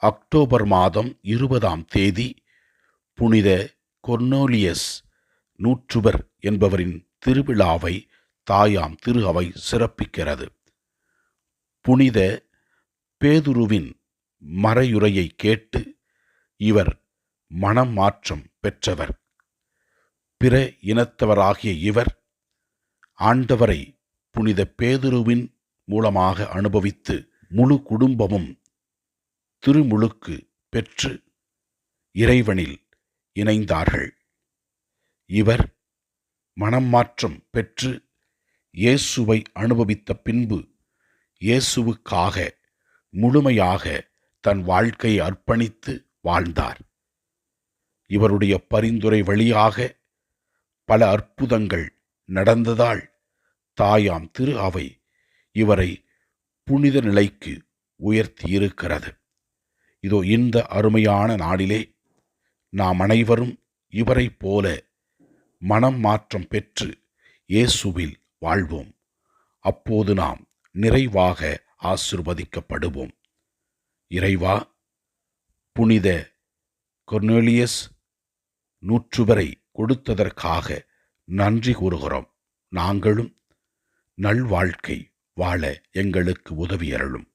October மாதம் 20ஆம் தேதி புனித கொர்னேலியஸ் நூற்றுவர் என்பவரின் திருவிழாவை தாயாம் திரு அவை சிறப்பிக்கிறது. புனித பேதுருவின் மறையுரையை கேட்டு இவர் மனம் மாற்றம் பெற்றவர். பிற இனத்தவராகிய இவர் ஆண்டவரை புனித பேதுருவின் மூலமாக அனுபவித்து முழு குடும்பமும் திருமுழுக்கு பெற்று இறைவனில் இணைந்தார்கள். இவர் மனம் மாற்றம் பெற்று இயேசுவை அனுபவித்த பின்பு இயேசுவுக்காக முழுமையாக தன் வாழ்க்கையை அர்ப்பணித்து வாழ்ந்தார். இவருடைய பரிந்துரை வழியாக பல அற்புதங்கள் நடந்ததால் தாயாம் திரு அவை இவரை புனித நிலைக்கு உயர்த்தியிருக்கிறது. இதோ இந்த அருமையான நாளிலே நாம் அனைவரும் இவரைப் போல மனம் மாற்றம் பெற்று இயேசுவில் வாழ்வோம். அப்போது நாம் நிறைவாக ஆசீர்வதிக்கப்படுவோம். இறைவா, புனித கொர்னேலியஸ் நூற்றுவரை கொடுத்ததற்காக நன்றி கூறுகிறோம். நாங்களும் நல்வாழ்க்கை வாழ எங்களுக்கு உதவி அருளும்.